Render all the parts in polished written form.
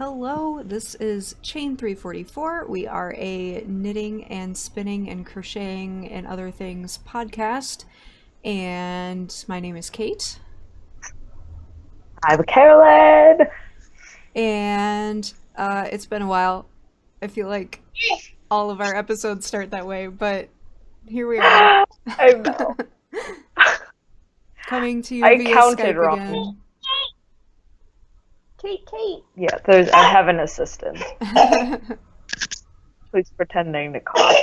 Hello, this is Chain 344. We are a knitting and spinning and crocheting and other things podcast. And my name is Kait. I'm Carolyn. And it's been a while. I feel like all of our episodes start that way, but here we are. I know. Coming to you I via counted Skype wrong. again. Kate. Yeah, I have an assistant who's pretending to cough.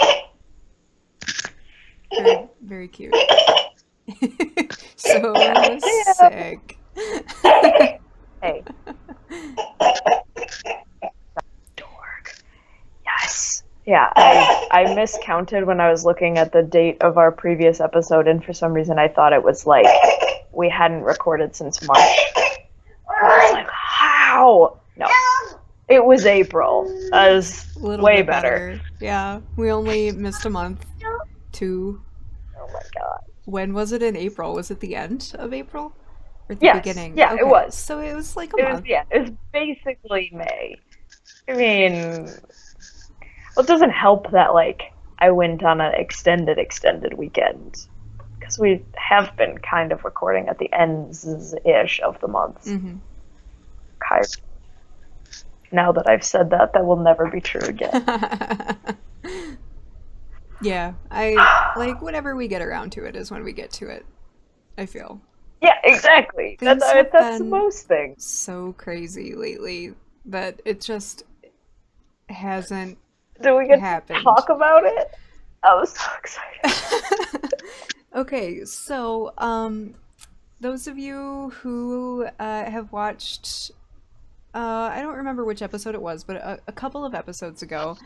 Very, very cute. So sick. Hey. Dork. Yes. Yeah, I miscounted when I was looking at the date of our previous episode, and for some reason I thought it was like we hadn't recorded since March. I was like, how? No. It was April. That was way better. Yeah, we only missed a month. 2. Oh my god. When was it in April? Was it the end of April? Or the Yes. beginning? Yeah, okay. it was. So it was like a month. It was basically May. I mean, well, it doesn't help that, like, I went on an extended weekend. Because we have been kind of recording at the ends-ish of the month. Mm-hmm. Kind of. Now that I've said that, that will never be true again. Yeah, I like whenever we get around to it is when we get to it, I feel. Yeah, exactly. That's the most thing. So crazy lately that it just hasn't Do we get happened. to talk about it? I was so excited. Okay, so those of you who have watched I don't remember which episode it was, but a couple of episodes ago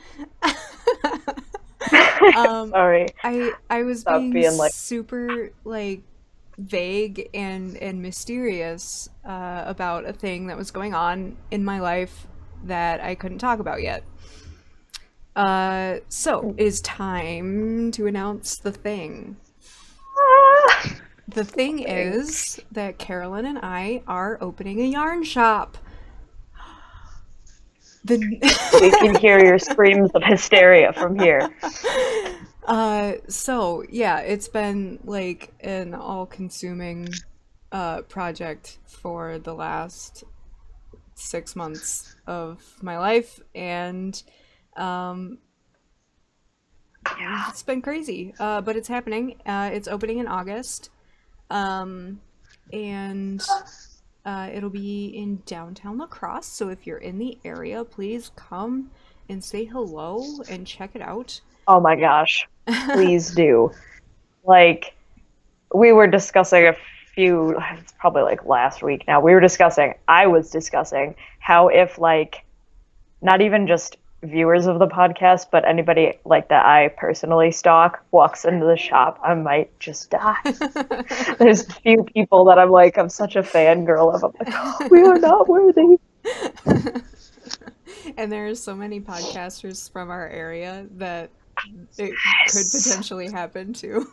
Sorry. I was Stop being like super like vague and mysterious about a thing that was going on in my life that I couldn't talk about yet. So it is time to announce the thing. The thing is that Carolyn and I are opening a yarn shop. We can hear your screams of hysteria from here. So yeah, it's been like an all-consuming project for the last 6 months of my life, and it's been crazy. But it's happening. It's opening in August, and it'll be in downtown La Crosse. So if you're in the area, please come and say hello and check it out. Oh my gosh. Please do. Like, we were discussing it's probably like last week now, I was discussing how if like, not even just viewers of the podcast, but anybody like that I personally stalk walks into the shop, I might just die. There's a few people that I'm such a fangirl of. I'm like, oh, we are not worthy. And there are so many podcasters from our area that it could potentially happen to.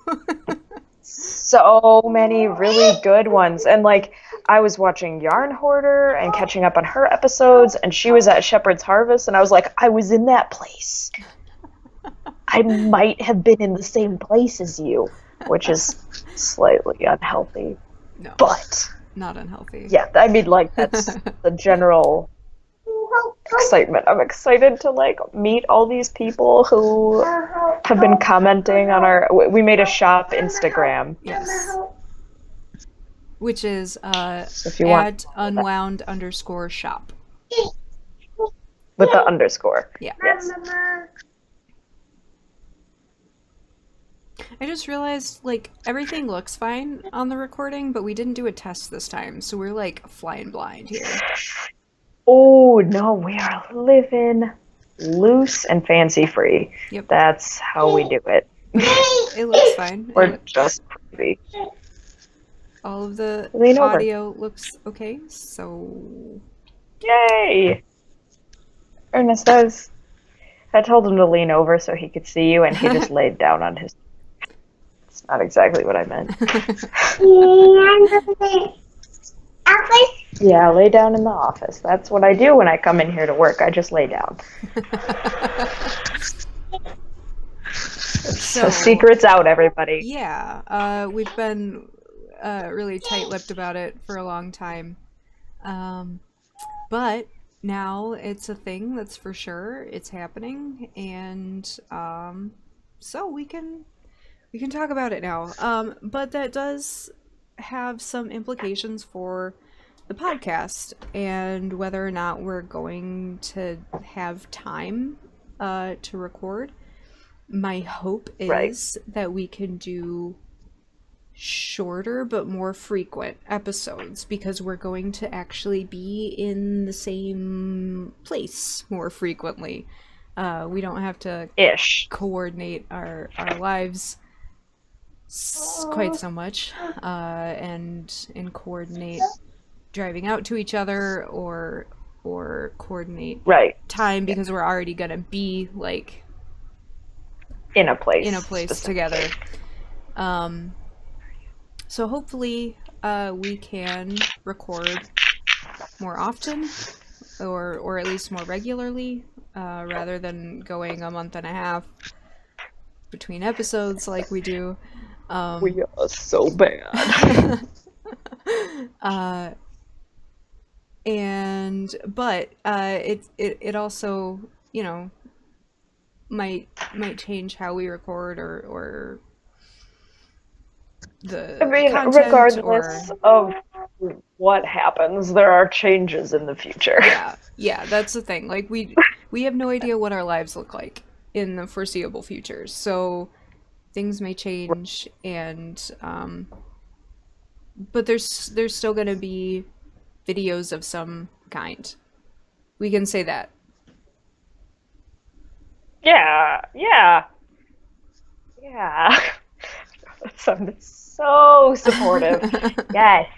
So many really good ones. And like, I was watching Yarn Hoarder and catching up on her episodes, and she was at Shepherd's Harvest, and I was like, I was in that place. I might have been in the same place as you, which is slightly unhealthy. No, but not unhealthy. Yeah, I mean, like, that's the general excitement. I'm excited to like meet all these people who have been commenting on we made a shop Instagram. Yes. Which is if you want Unwound _shop. With the underscore. Yeah. Yes. I just realized, like, everything looks fine on the recording, but we didn't do a test this time, so we're like flying blind here. Oh, no, we are living loose and fancy free. Yep. That's how we do it. It looks fine. We're just crazy. All of the audio looks okay, so... Yay! Ernest I told him to lean over so he could see you, and he just laid down on his... It's not exactly what I meant. Yeah, lay down in the office. That's what I do when I come in here to work. I just lay down. So So, secret's out, everybody. yeah, we've been really tight-lipped about it for a long time. Um, but now it's a thing that's for sure. It's happening, and so we can talk about it now. But that does have some implications for the podcast and whether or not we're going to have time to record. My hope Right. is that we can do shorter but more frequent episodes because we're going to actually be in the same place more frequently. We don't have to Ish. coordinate our lives quite so much and coordinate driving out to each other or coordinate Right. time because we're already gonna be like In a place. in a place together. So hopefully we can record more often or at least more regularly rather than going a month and a half between episodes like we do. We are so bad. But it also, you know, might change how we record or the I mean, content regardless of what happens, there are changes in the future. yeah, that's the thing. Like we have no idea what our lives look like in the foreseeable future. So things may change and but there's still going to be videos of some kind. We can say that. Yeah. That sounded so supportive. Yes.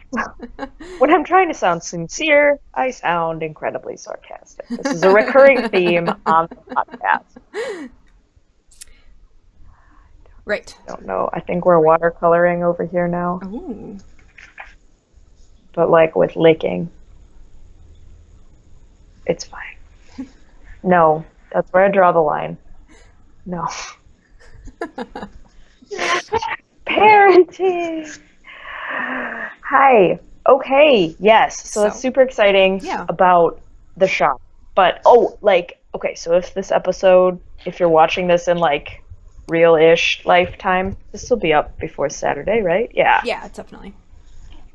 When I'm trying to sound sincere, I sound incredibly sarcastic. This is a recurring theme on the podcast. Right. I don't know. I think we're watercoloring over here now. Ooh. But like with licking. It's fine. No, that's where I draw the line. No. Parenting! Hi. Okay, yes. So that's super exciting about the shop. But, okay, so if you're watching this in like real-ish lifetime, this will be up before Saturday, right? Yeah. Yeah, definitely.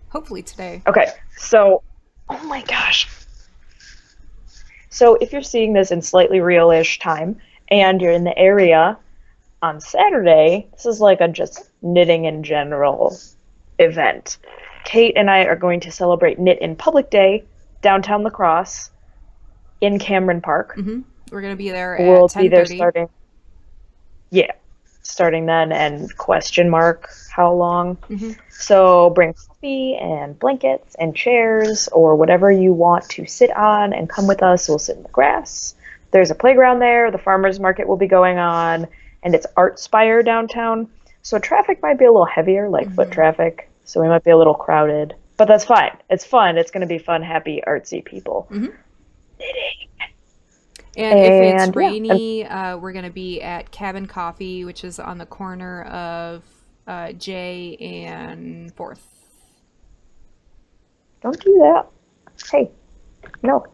Hopefully today. Okay, so, oh my gosh. So if you're seeing this in slightly real-ish time and you're in the area on Saturday, this is like a just knitting in general event. Kait and I are going to celebrate Knit in Public Day, downtown La Crosse, in Cameron Park. Mm-hmm. We're going to be there at 10:30. We'll be there starting then, and question mark how long. Mm-hmm. So bring coffee and blankets and chairs or whatever you want to sit on and come with us. We'll sit in the grass. There's a playground there. The farmer's market will be going on, and it's Artspire downtown. So traffic might be a little heavier, like foot traffic. So we might be a little crowded, but that's fine. It's fun. It's going to be fun, happy, artsy people. Mm-hmm. Knitting. And if it's rainy, we're going to be at Cabin Coffee, which is on the corner of J and 4th. Don't do that. Hey, no.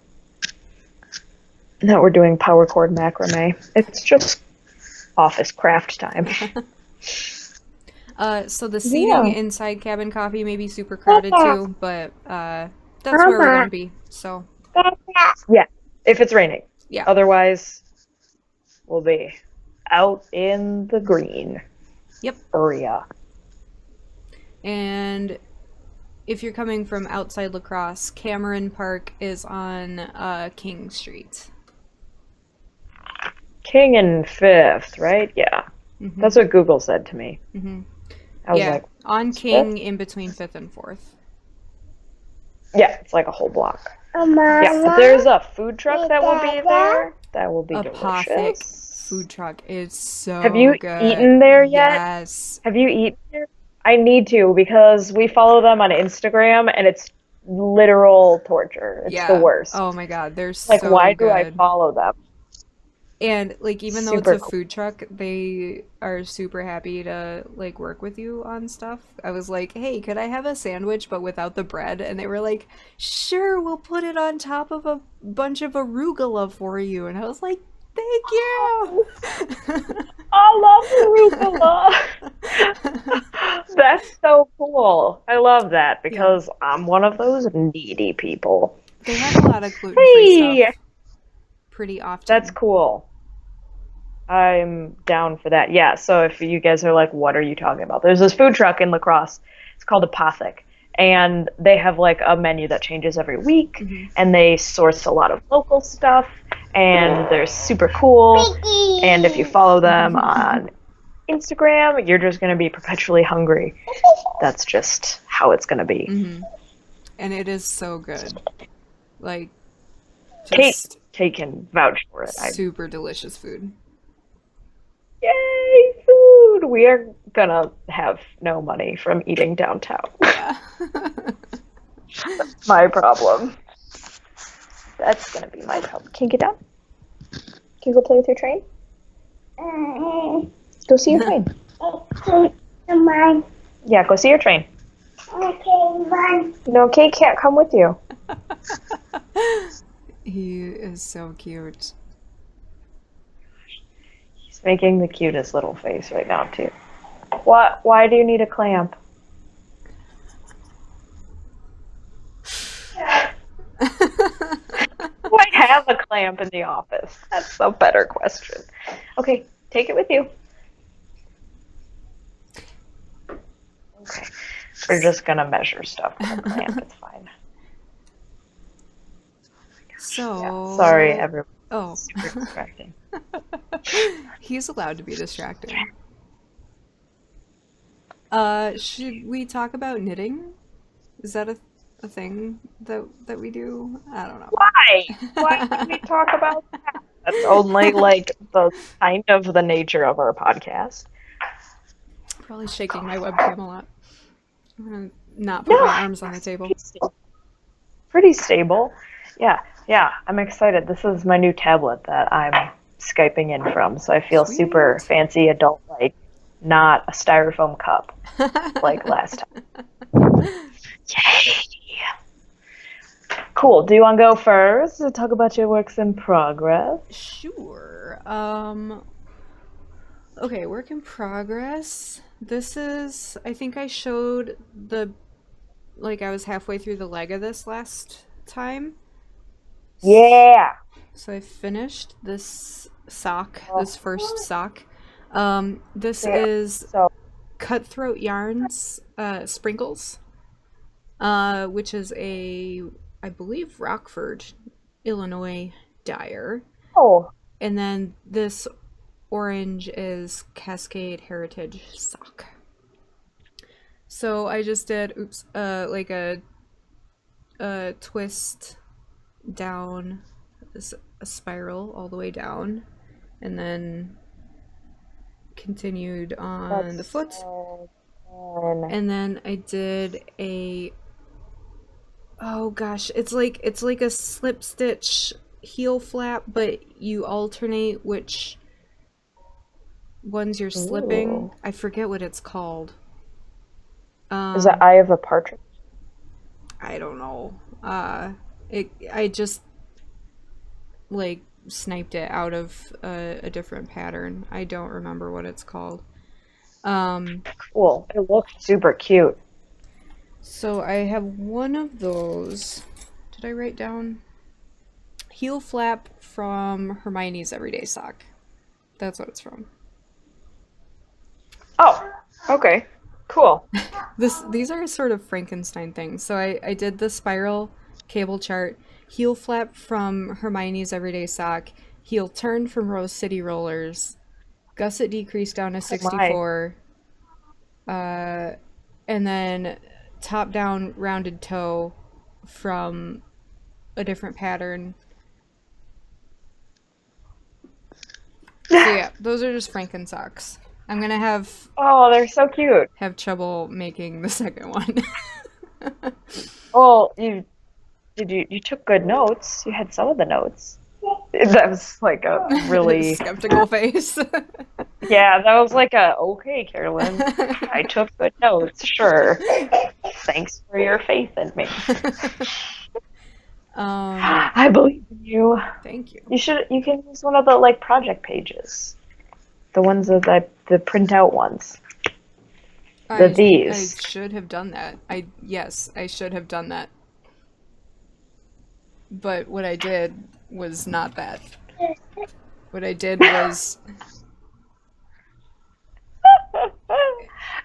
No, we're doing power cord macrame. It's just office craft time. So the seating inside Cabin Coffee may be super crowded too, but that's where we're going to be. So yeah, if it's raining. Yeah. Otherwise, we'll be out in the green. Yep. Area. And if you're coming from outside La Crosse, Cameron Park is on King Street. King and 5th, right? Yeah. Mm-hmm. That's what Google said to me. Mm-hmm. I was like, on King 5th? in between 5th and 4th. Yeah, it's like a whole block. Yeah, but there's a food truck that will be there. That will be delicious. Food truck is so good. Have you eaten there yet? Yes. Have you eaten there? I need to because we follow them on Instagram and it's literal torture. It's the Yeah. worst. Oh my God, they're Like, so why do I good. follow them? And like even though it's Super a cool. food truck, they are super happy to like work with you on stuff. I was like, "Hey, could I have a sandwich but without the bread?" And they were like, "Sure, we'll put it on top of a bunch of arugula for you." And I was like, "Thank Oh, you." I love arugula. That's so cool. I love that Yeah. because I'm one of those needy people. They have a lot of gluten-free Hey, stuff pretty that's often. cool. I'm down for that. Yeah, so if you guys are like, what are you talking about? There's this food truck in La Crosse. It's called Apothic. And they have like a menu that changes every week. Hmm. And they source a lot of local stuff. And they're super cool. And if you follow them on Instagram, you're just going to be perpetually hungry. That's just how it's going to be. Hmm. And it is so good. Like Kate, just Kate can vouch for it. super delicious food. Yay, food! We are gonna have no money from eating downtown. Yeah. My problem. That's gonna be my problem. Can you get down? Can you go play with your train? Go see your train. Mine. Yeah, go see your train. Okay, bye. No, Kate can't come with you. He is so cute. He's making the cutest little face right now, too. What? Why do you need a clamp? I have a clamp in the office? That's a better question. Okay, take it with you. Okay. We're just gonna measure stuff with a clamp. It's fine. So, Yeah. Sorry, everyone. oh, Super distracting. he's allowed to be distracting. Should we talk about knitting? Is that a thing that we do? I don't know. Why? Why would we talk about that? That's only like the kind of the nature of our podcast. Probably shaking my webcam a lot. I'm gonna not put my arms on the table. Pretty stable. Yeah, yeah. I'm excited. This is my new tablet that I'm Skyping in from, so I feel super Sweet. fancy adult like, not a styrofoam cup like last time. Yay! Cool. Do you want to go first to talk about your works in progress? Sure. Okay, work in progress. This is, I think I showed like I was halfway through the leg of this last time. Yeah. So I finished this sock, Oh, this first sock. This yeah. is So, Cutthroat Yarns Sprinkles, which is I believe, Rockford, Illinois dyer. oh, And then this orange is Cascade Heritage sock. So I just did, like a twist down, a spiral all the way down, and then continued on the that's foot. so fun. And then I did oh gosh, it's like a slip stitch heel flap, but you alternate which ones you're slipping. Ooh. I forget what it's called. Is that Eye of a Partridge? I don't know. I just like sniped it out of a different pattern. I don't remember what it's called. Cool. It looks super cute. So I have one of those. Did I write down? Heel flap from Hermione's Everyday Sock. That's what it's from. Oh, okay. Cool. These are sort of Frankenstein things. So I did the spiral cable chart, heel flap from Hermione's Everyday Sock, heel turn from Rose City Rollers, gusset decrease down to Oh my. 64, and then top down rounded toe from a different pattern. So yeah, those are just Franken socks. I'm gonna Oh, they're so cute. have trouble making the second one. Well, you took good notes. You had some of the notes. That was like a really Skeptical face. yeah, that was like a okay, Carolyn. I took good notes, sure. Thanks for your faith in me. I believe in you. Thank you. You can use one of the like project pages. The ones that the printout ones. I These. should have done that. Yes, I should have done that. But what I did was not that. What I did was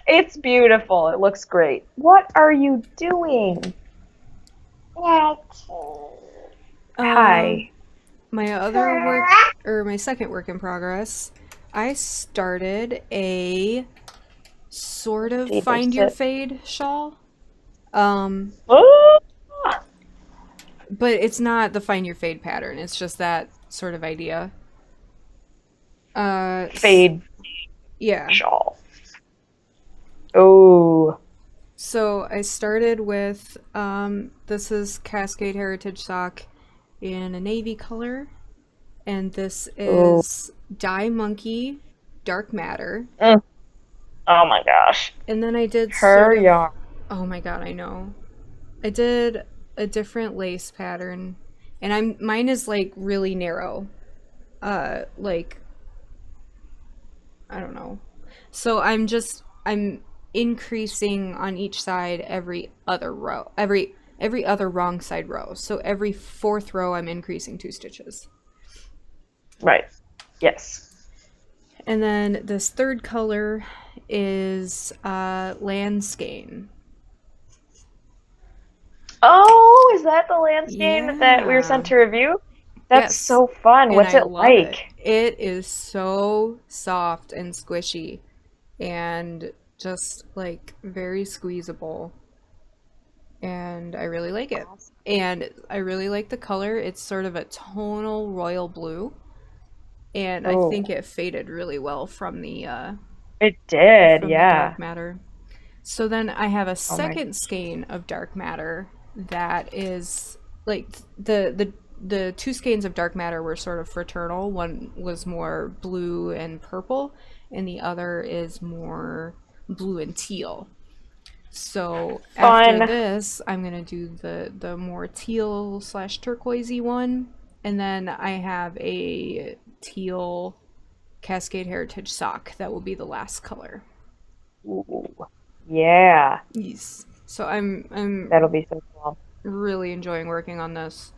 It's beautiful. It looks great. What are you doing? Hi. my second work in progress. I started a sort of find your fade shawl. Oh! But it's not the find your fade pattern. It's just that sort of idea. Fade Yeah. shawl. Oh. So I started with this is Cascade Heritage Sock in a navy color, and this is Dye Monkey Dark Matter. Oh my gosh. And then I did her yarn. Oh my god, I know. I did a different lace pattern, and mine is like really narrow. Like I don't know. So I'm increasing on each side every other row, every other wrong side row. So every fourth row I'm increasing 2 stitches. Right. Yes. And then this third color is Landskein. Oh, is that the Landskein that we were sent to review? That's so fun. What's it like? It is so soft and squishy and just like very squeezable. And I really like it. And I really like the color. It's sort of a tonal royal blue. And I think it faded really well from the it did, from the dark matter. So then I have a second skein of dark matter that is like the 2 skeins of dark matter were sort of fraternal. One was more blue and purple, and the other is more blue and teal. So after this, I'm gonna do the more teal / turquoisey one, and then I have a teal Cascade Heritage sock that will be the last color. Ooh, yeah. Yes. So I'm that'll be so cool. Really enjoying working on this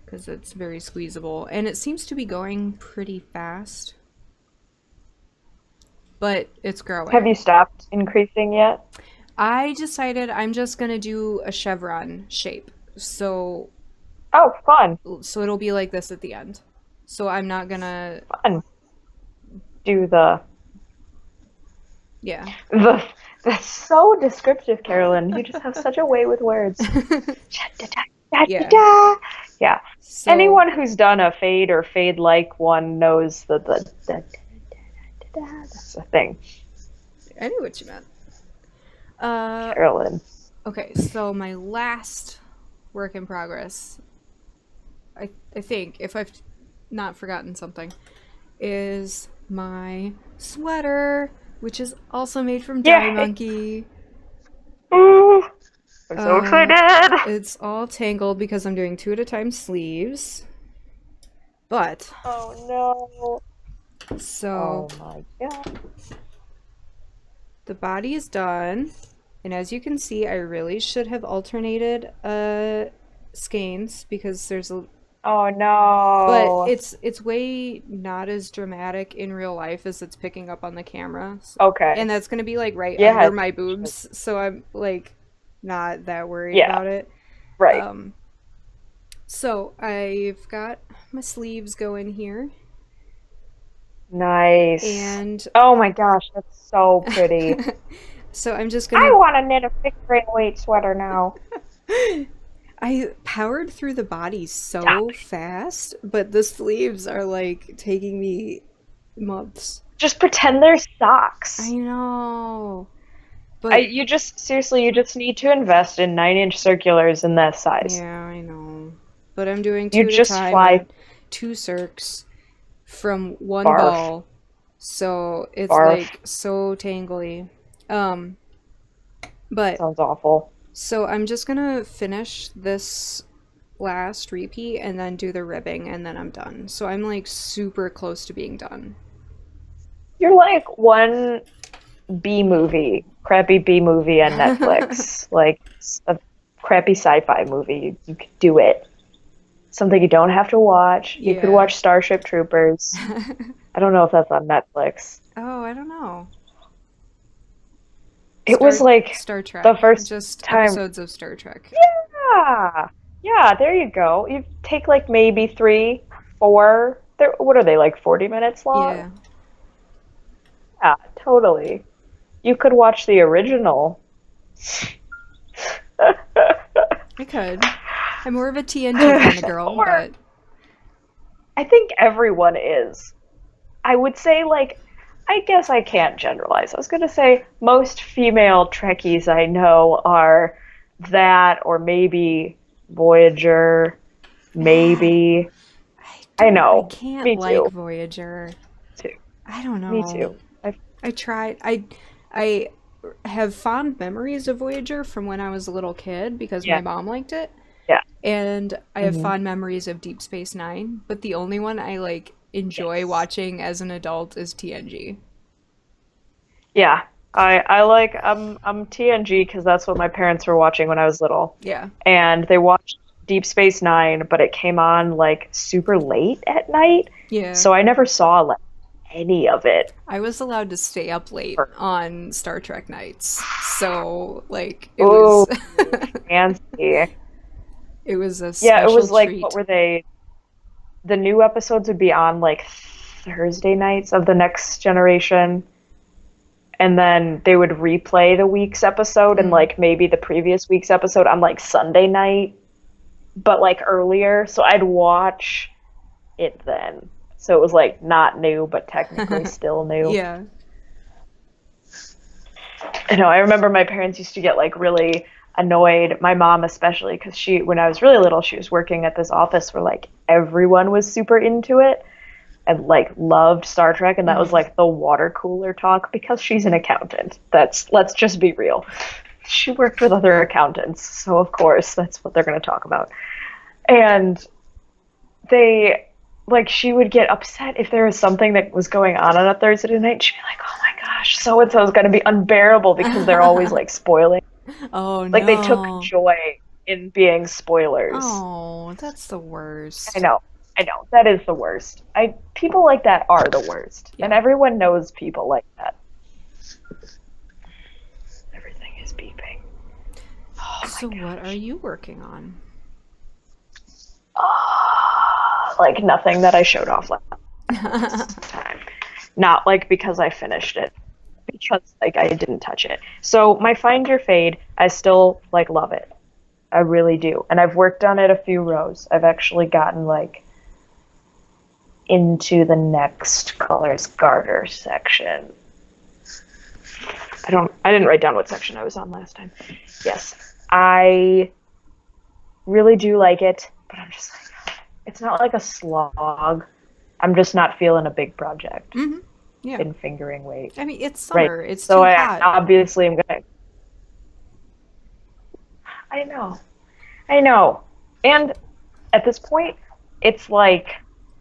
because it's very squeezable and it seems to be going pretty fast. But it's growing. Have you stopped increasing yet? I decided I'm just gonna do a chevron shape. So fun. So it'll be like this at the end. So I'm not gonna do the that's so descriptive, Carolyn. You just have such a way with words. Yeah. So, anyone who's done a fade or fade-like one knows that that's the thing. I knew what you meant. Carolyn. Okay, so my last work in progress, I think, if I've not forgotten something, is my sweater, which is also made from Dye Monkey. Ooh, I'm so excited! It's all tangled because I'm doing 2 at a time sleeves. But oh no. So oh my god. The body is done, and as you can see, I really should have alternated skeins because there's a oh no. But it's way not as dramatic in real life as it's picking up on the camera. Okay. And that's gonna be like right under my boobs, so I'm like not that worried about it. Right. So I've got my sleeves going here. Nice. And oh my gosh, that's so pretty. So I'm just gonna I want to knit a 6th grade weight sweater now. I powered through the body so fast, but the sleeves are like taking me months. Just pretend they're socks. I know. But you just seriously, you just need to invest in 9-inch circulars in that size. yeah, I know. But I'm doing You two at a just time fly and two circs from one barf, ball. So it's barf. like so tangly. Um, but Sounds awful. so I'm just gonna finish this last repeat and then do the ribbing and then I'm done. So I'm like super close to being done. You're like one B movie, crappy B movie on Netflix, like a crappy sci-fi movie. You could do it. Something you don't have to watch. You could Yeah. watch Starship Troopers. I don't know if that's on Netflix. Oh, I don't know. It was like Star the Trek. first Just time. episodes of Star Trek. Yeah, yeah. There you go. You take like maybe 3, 4. What are they, like 40 minutes long? Yeah. Yeah, totally. You could watch the original. I could. I'm more of a TNG kind of girl, Or but I think everyone is. I would say, like, I guess I can't generalize. I was going to say most female Trekkies I know are that, or maybe Voyager, maybe. I I know. can't Me like too. Voyager. Too. I don't Me know. too. I, I tried. I have fond memories of Voyager from when I was a little kid because my yeah. mom liked it. Yeah. And I have Hmm. fond memories of Deep Space Nine, but the only one I like enjoy Yes. watching as an adult is TNG. Yeah. I like I'm TNG because that's what my parents were watching when I was little. Yeah. And they watched Deep Space Nine, but it came on like super late at night, Yeah. so I never saw like any of it. I was allowed to stay up late on Star Trek nights. So, like, it was Oh, fancy. it was a Yeah, it special was like, what treat. were they? The new episodes would be on like Thursday nights of the next generation, and then they would replay the week's episode and Mm. like maybe the previous week's episode on like Sunday night, but like earlier. So I'd watch it then. So it was like not new, but technically still new. Yeah. I know. I remember my parents used to get like really annoyed, my mom especially, because she, when I was really little, she was working at this office where like everyone was super into it and like loved Star Trek, and that was Hmm. like the water cooler talk because she's an accountant. That's let's just be real. She worked with other accountants, so of course that's what they're going to talk about. And they like she would get upset if there was something that was going on a Thursday night. She'd be like, "Oh my gosh, so and so is going to be unbearable because they're always like spoiling." Oh Like they took no. joy in being spoilers. Oh, that's the I worst. know. I know. That is the worst. I People like that are the worst. And Yeah. everyone knows people like that. Everything is beeping. Oh my So what are gosh. you working on? Like nothing that I showed off last time. Not like because I finished it. Because like I didn't touch it. So my Find Your Fade, I still like love it. I really do. And I've worked on it a few rows. I've actually gotten like into the next colors garter section. I didn't write down what section I was on last time. Yes. I really do like it, but I'm just like it's not like a slog. I'm just not feeling a big project Hmm. Yeah. in fingering weight. I mean, it's Right. summer. It's So too I hot. obviously am gonna I know. I know. And at this point, it's like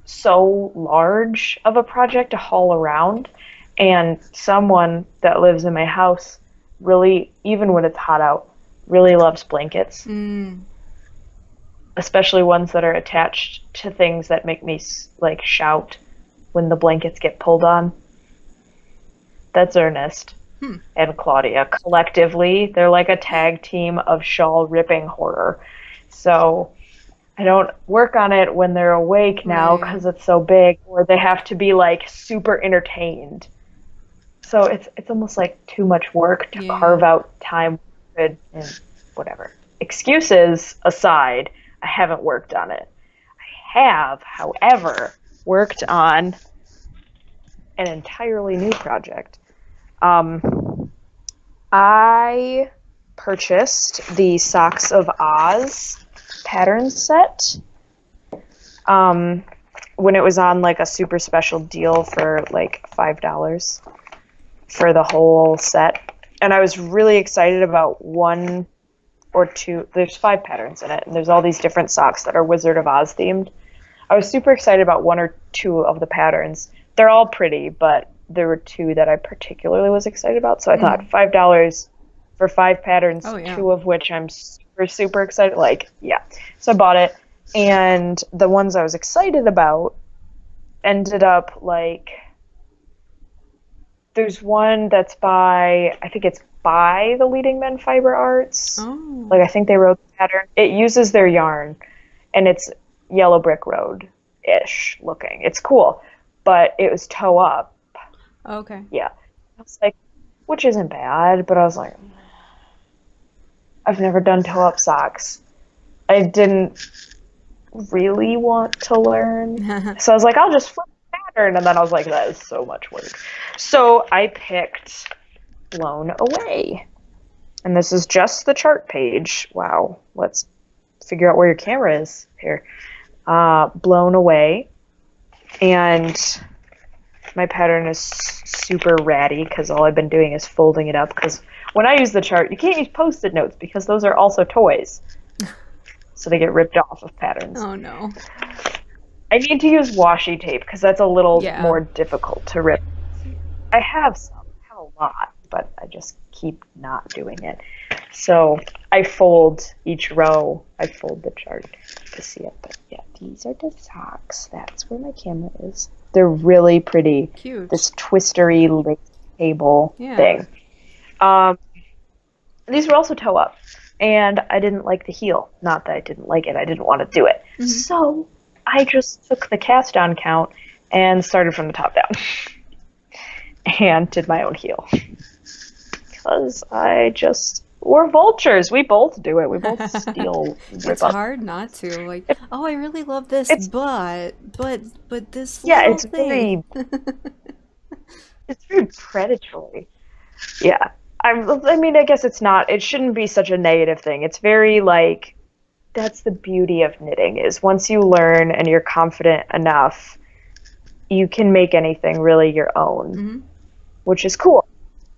so large of a project to haul around. And someone that lives in my house really, even when it's hot out, really loves blankets, Mm. especially ones that are attached to things that make me like shout when the blankets get pulled on. That's Ernest Hmm. and Claudia. Collectively, they're like a tag team of shawl ripping horror. So I don't work on it when they're awake now Right. because it's so big, or they have to be like super entertained. So it's almost like too much work to Yeah. carve out time and whatever. Excuses aside, I haven't worked on it. I have, however, worked on an entirely new project. Um, I purchased the Socks of Oz pattern set when it was on like a super special deal for like $5 for the whole set. And I was really excited about one or two. There's 5 patterns in it, and there's all these different socks that are Wizard of Oz themed. I was super excited about 1 or 2 of the patterns. They're all pretty, but there were 2 that I particularly was excited about. So I thought $5 for 5 patterns, 2 of which I'm super, super excited. Like, yeah. So I bought it. And the ones I was excited about ended up like, there's one that's by, I think it's by the Leading Men Fiber Arts. Oh. Like, I think they wrote the pattern. It uses their yarn, and it's Yellow Brick Road-ish looking. It's cool, but it was toe up. Okay. Yeah. I was like, which isn't bad, but I was like, I've never done toe up socks. I didn't really want to learn. So I was like, I'll just flip the pattern. And then I was like, that is so much work. So I picked Blown Away. And this is just the chart page. Wow. Let's figure out where your camera is here. Blown Away. And my pattern is super ratty because all I've been doing is folding it up. Because when I use the chart, you can't use Post-it notes because those are also toys. So they get ripped off of patterns. Oh no. I need to use washi tape because that's a little more difficult to rip. I have a lot, but I just keep not doing it. So I fold each row. I fold the chart to see it. But yeah, these are the socks. That's where my camera is. They're really pretty. Cute. This twistery lace cable thing. These were also toe up. And I didn't like the heel. Not that I didn't like it. I didn't want to do it. Mm-hmm. So I just took the cast on count and started from the top down. And did my own heel. Because we're vultures. We both do it. We both steal. It's hard not to. Like, I really love this, but this little thing. It's very predatory. Yeah. I mean, I guess it shouldn't be such a negative thing. It's very like, that's the beauty of knitting is once you learn and you're confident enough, you can make anything really your own, which is cool.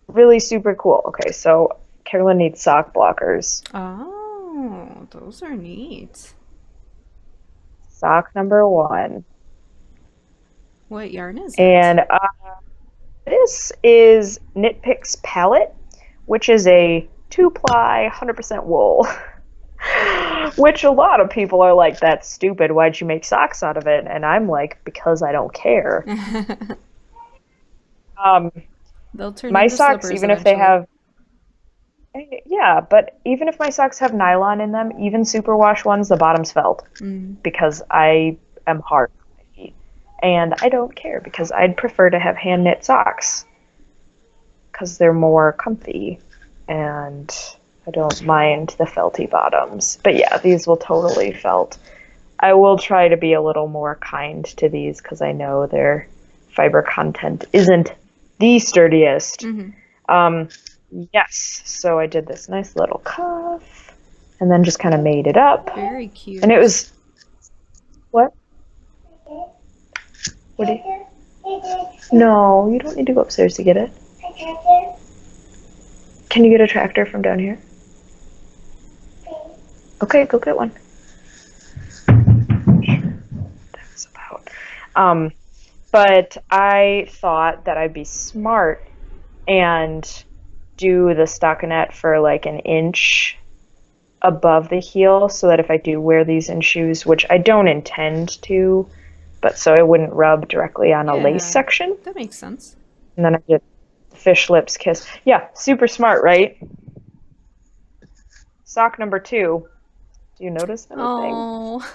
Really super cool. Okay, so Carolyn needs sock blockers. Oh, those are neat. Sock number 1. What yarn is it? And this is Knit Picks Palette, which is a 2-ply 100% wool, which a lot of people are like, that's stupid. Why'd you make socks out of it? And I'm like, because I don't care. They'll turn my into socks, even if they have, but even if my socks have nylon in them, even superwash ones, the bottom's felt because I am hard on my feet. And I don't care because I'd prefer to have hand knit socks. Because they're more comfy and I don't mind the felty bottoms. But yeah, these will totally felt. I will try to be a little more kind to these because I know their fiber content isn't the sturdiest. Yes, so I did this nice little cuff and then just kind of made it up. Very cute. And it was... What? What do you... No, you don't need to go upstairs to get it. Can you get a tractor from down here? Okay, go get one. That's about. But I thought that I'd be smart and do the stockinette for like an inch above the heel so that if I do wear these in shoes, which I don't intend to, but so it wouldn't rub directly on a lace section. That makes sense. And then I did fish lips kiss. Yeah, super smart, right? Sock number 2. Do you notice anything? Oh.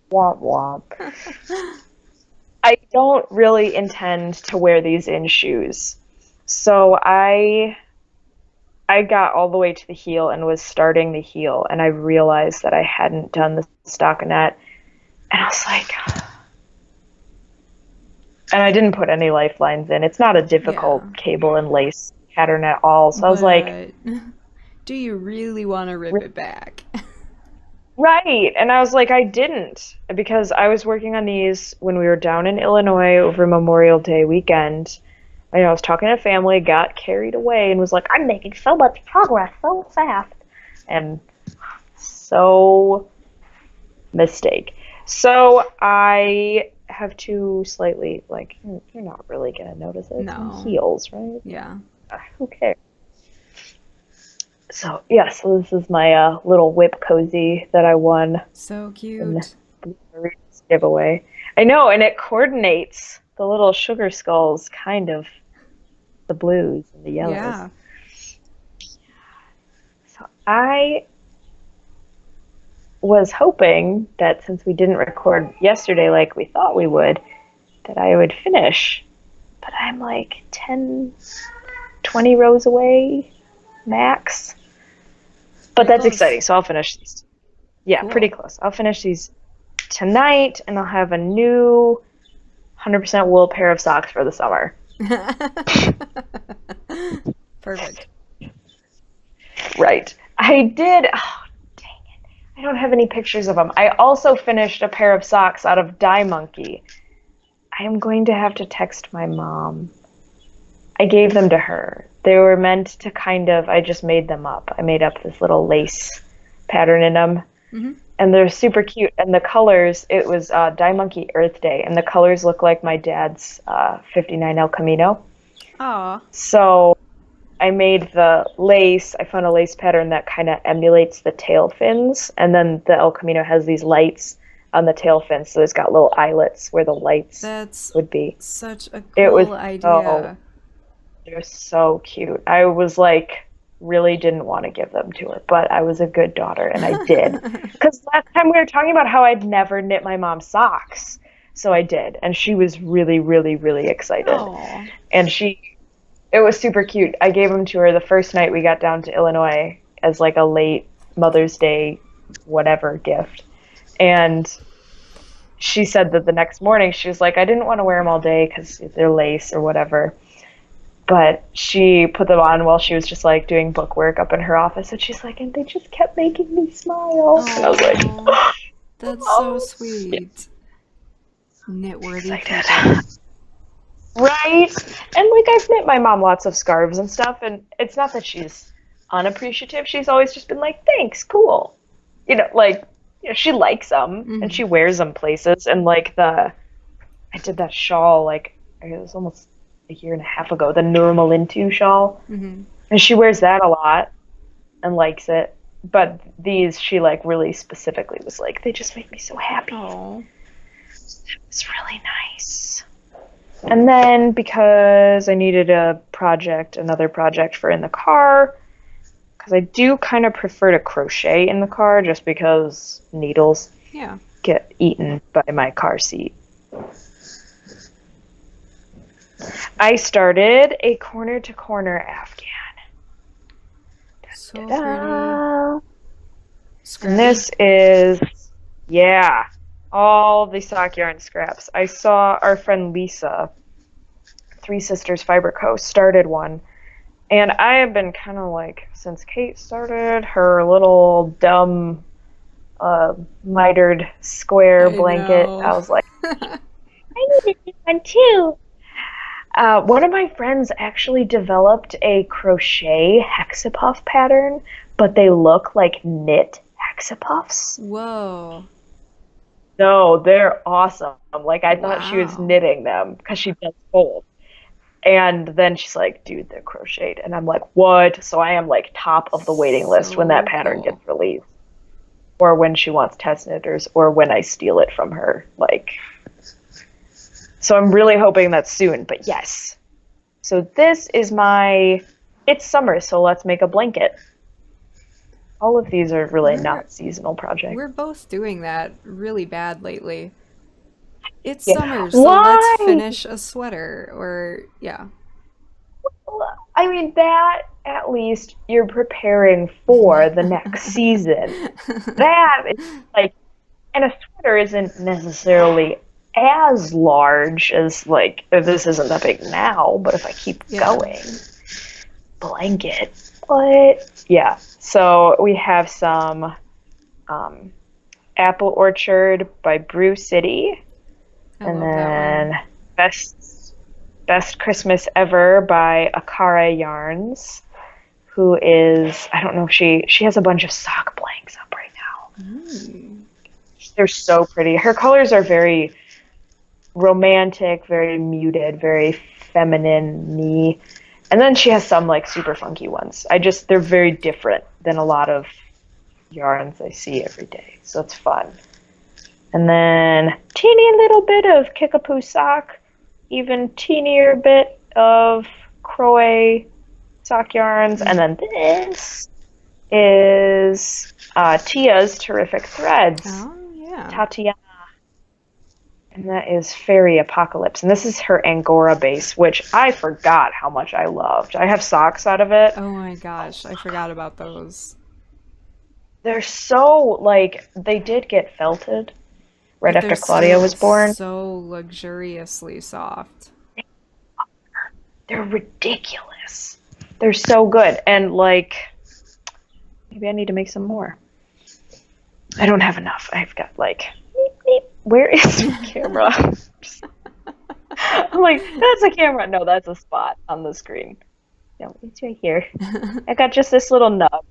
Womp womp. I don't really intend to wear these in shoes. So I got all the way to the heel and was starting the heel, and I realized that I hadn't done the stockinette. And I was like... And I didn't put any lifelines in. It's not a difficult cable and lace pattern at all. So I was like, But do you really want to rip it back? right. And I was like, I didn't, because I was working on these when we were down in Illinois over Memorial Day weekend. I was talking to family, got carried away, and was like, I'm making so much progress so fast. And so mistake. So I have to slightly, like, you're not really going to notice it. It's No. on heels, right? Yeah. Who cares? So, yeah, so this is my little whip cozy that I won So in cute. the Blueberries giveaway. I know, and it coordinates the little sugar skulls, kind of the blues and the yellows. Yeah. So I was hoping that since we didn't record yesterday like we thought we would, that I would finish. But I'm like 10, 20 rows away max. But Pretty that's close. exciting, so I'll finish these. Yeah, Cool. pretty close. I'll finish these tonight, and I'll have a new 100% wool pair of socks for the summer. Perfect. Right. I did. Oh, dang it. I don't have any pictures of them. I also finished a pair of socks out of Dye Monkey. I am going to have to text my mom. I gave them to her. They were meant to I just made them up. I made up this little lace pattern in them. Mm-hmm. And they're super cute. And the colors, it was Dye Monkey Earth Day. And the colors look like my dad's 59 El Camino. Aw. So I made the lace. I found a lace pattern that kind of emulates the tail fins. And then the El Camino has these lights on the tail fins. So it's got little eyelets where the lights would be. Such a It was cool idea. They're so cute. I was like, really didn't want to give them to her, but I was a good daughter and I did. Because last time we were talking about how I'd never knit my mom socks. So I did. And she was really, really, really excited. Aw. And it was super cute. I gave them to her the first night we got down to Illinois as like a late Mother's Day whatever gift. And she said that the next morning she was like, I didn't want to wear them all day because they're lace or whatever. But she put them on while she was just like doing book work up in her office, and she's like, and they just kept making me smile. Aww. And I was like, oh, That's so sweet. Knit-worthy people. Right? And like I've knit my mom lots of scarves and stuff, and it's not that she's unappreciative. She's always just been like, thanks, cool. She likes them and she wears them places. And like I did that shawl like it was almost a year and a half ago, the Nurmalintu shawl. Mm-hmm. And she wears that a lot and likes it. But these, she like really specifically was like, they just make me so happy. Aww. It's really nice. And then because I needed another project for in the car, because I do kind of prefer to crochet in the car just because needles get eaten by my car seat. I started a corner-to-corner Afghan. So pretty. And this is, all the sock yarn scraps. I saw our friend Lisa, Three Sisters Fiber Co. started one. And I have been kind of like, since Kait started her little dumb mitered square blanket, I was like, I need to do one too. One of my friends actually developed a crochet hexapuff pattern, but they look like knit hexapuffs. Whoa. No, they're awesome. Like, I thought she was knitting them because she does both. And then she's like, dude, they're crocheted. And I'm like, what? So I am like top of the waiting list when that pattern gets released. Or when she wants test knitters, or when I steal it from her. So I'm really hoping that's soon, but yes. So this is it's summer, so let's make a blanket. All of these are really not seasonal projects. We're both doing that really bad lately. It's Yeah. summer, so let's finish a sweater, or, I mean, that, at least, you're preparing for the next season. That is, and a sweater isn't necessarily as large as, this isn't that big now, but if I keep going. blanket. What? Yeah. So we have some Apple Orchard by Brew City. I And love that then one. Best Christmas Ever by Akara Yarns, who is, I don't know if she has a bunch of sock blanks up right now. Mm. They're so pretty. Her colors are very romantic, very muted, very feminine-y. And then she has some like super funky ones. They're very different than a lot of yarns I see every day. So it's fun. And then teeny little bit of Kickapoo sock, even teenier bit of crochet sock yarns. And then this is Tia's Terrific Threads. Oh, yeah. Tatiana. And that is Fairy Apocalypse. And this is her Angora base, which I forgot how much I loved. I have socks out of it. Oh my gosh, I forgot about those. They're so, like, they did get felted right But after Claudia was born. So luxuriously soft. They're ridiculous. They're so good. And, like, maybe I need to make some more. I don't have enough. I've got, like, where is the camera? I'm like, that's a camera. No, that's a spot on the screen. No, it's right here. I got just this little nub.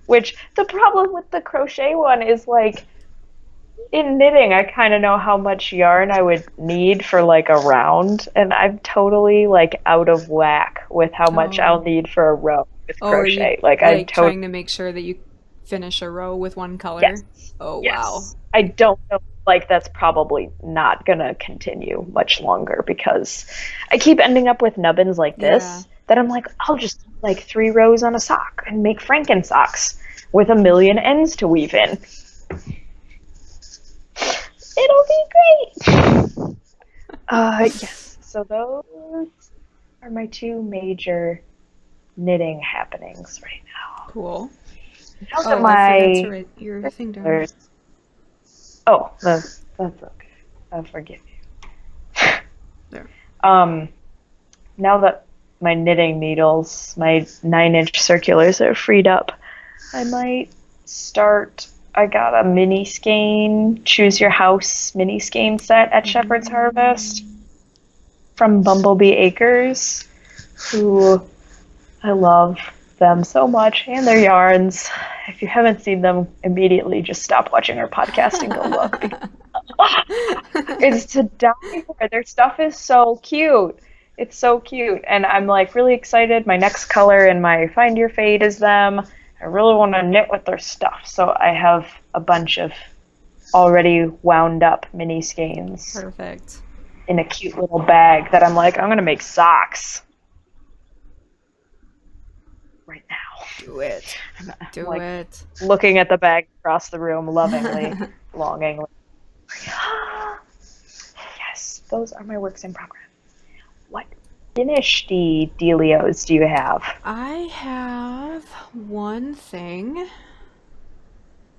Which, the problem with the crochet one is, like, in knitting, I kind of know how much yarn I would need for, like, a round. And I'm totally, like, out of whack with how much I'll need for a row with crochet. Like trying to make sure that you finish a row with one color? Yes. Oh, yes. wow. I don't know. Like, that's probably not gonna continue much longer because I keep ending up with nubbins like this that I'm like, I'll just do like 3 rows on a sock and make Franken socks with a million ends to weave in. It'll be great. Yes. So those are my 2 major knitting happenings right now. Cool. Now Oh, I forgot to write your thing down. Oh, that's okay. I'll forgive you. There. Now that my knitting needles, my 9-inch circulars are freed up, I might start. I got a mini skein, Choose Your House mini skein set at Shepherd's Harvest from Bumblebee Acres, who I love them so much, and their yarns. If you haven't seen them, immediately just stop watching our podcast and go look. It's to die for. Their stuff is so cute. It's so cute, and I'm like really excited. My next color in my Find Your Fade is them. I really want to knit with their stuff, so I have a bunch of already wound up mini skeins. Perfect. In a cute little bag that I'm like, I'm gonna make socks right now. Do it. Do like, it. Looking at the bag across the room, lovingly, longingly. Yes, those are my works in progress. What finished dealios do you have? I have one thing.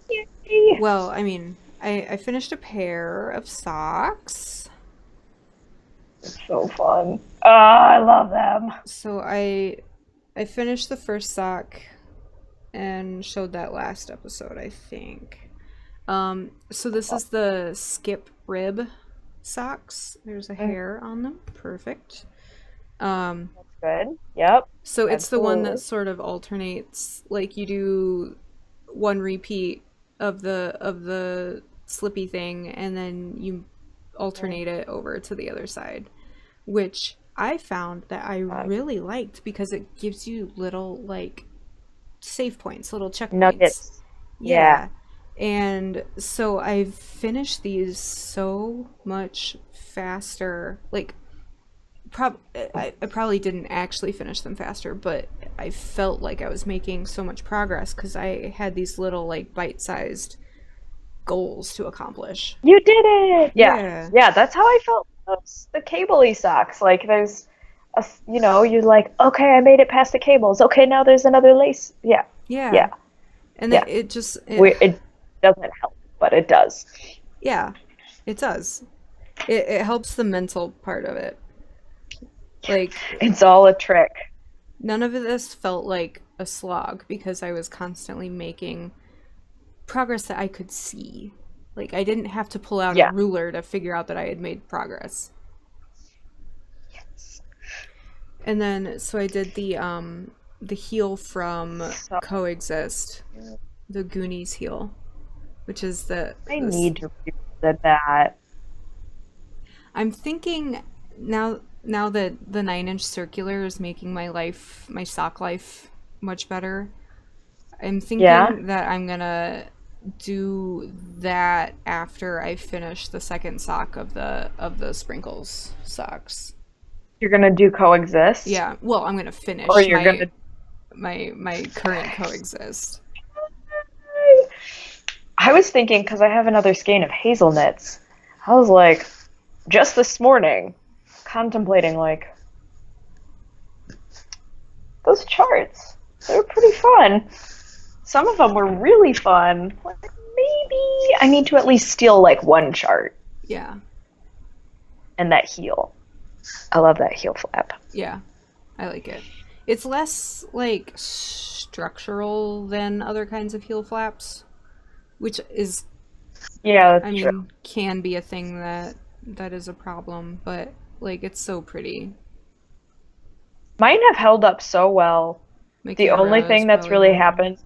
Yay. Well, I mean, I finished a pair of socks. It's so fun. Oh, I love them. So I finished the first sock and showed that last episode, I think. So this is the skip rib socks. There's a hair on them. Perfect. That's good. Yep. So it's the one that sort of alternates, like you do one repeat of the slippy thing and then you alternate it over to the other side, which I found that I really liked because it gives you little like save points, little checkpoints. Nuggets. Yeah. And so I've finished these so much faster. Like, I probably didn't actually finish them faster, but I felt like I was making so much progress because I had these little like bite-sized goals to accomplish. You did it! Yeah, that's how I felt. The cable-y socks. Like, there's, you're like, okay, I made it past the cables. Okay, now there's another lace. Yeah. And it just... It doesn't help, but it does. Yeah, it does. It helps the mental part of it. Like... It's all a trick. none of this felt like a slog because I was constantly making progress that I could see. Like I didn't have to pull out a Yeah. ruler to figure out that I had made progress. Yes. And then so I did the heel from So Coexist, the Goonies heel, which is the I this. need to revisit that. I'm thinking now that the 9-inch circular is making my sock life much better. I'm Yeah. thinking that I'm gonna do that after I finish the second sock of the sprinkles socks. You're gonna do coexist? Yeah, well, I'm gonna Or finish you're gonna my current coexist. I was thinking, because I have another skein of hazelnuts, I was like, just this morning, contemplating, like, those charts. They were pretty fun. Some of them were really fun. Like, maybe I need to at least steal, like, one chart. Yeah. And that heel. I love that heel flap. Yeah. I like it. It's less, like, structural than other kinds of heel flaps, which is, Yeah, I that's true. mean, can be a thing that is a problem, but, like, it's so pretty. Mine have held up so well. My The only camera is thing that's probably really lagging. happened,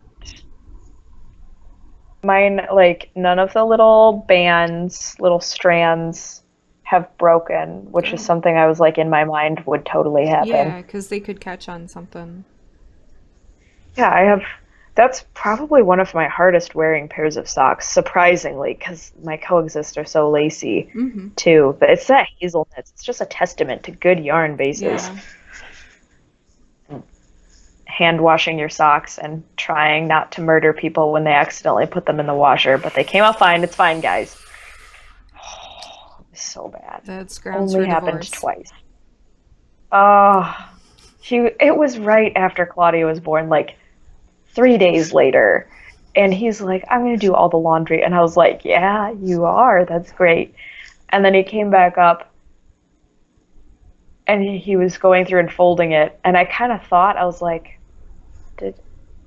mine, like, none of the little bands, little strands have broken, which is Good. something I was like in my mind would totally happen. Yeah, because they could catch on something. Yeah, I have. That's probably one of my hardest wearing pairs of socks, surprisingly, because my coexist are so lacy Mm-hmm. too. But it's that hazelnut. It's just a testament to good yarn bases. Yeah. Hand washing your socks and trying not to murder people when they accidentally put them in the washer, but they came out fine. It's fine, guys. Oh, it was so bad. That's grounds Only for happened divorce. twice. Oh, it was right after Claudia was born, like 3 days later. And he's like, I'm going to do all the laundry. And I was like, yeah, you are. That's great. And then he came back up and he was going through and folding it. And I kind of thought, I was like,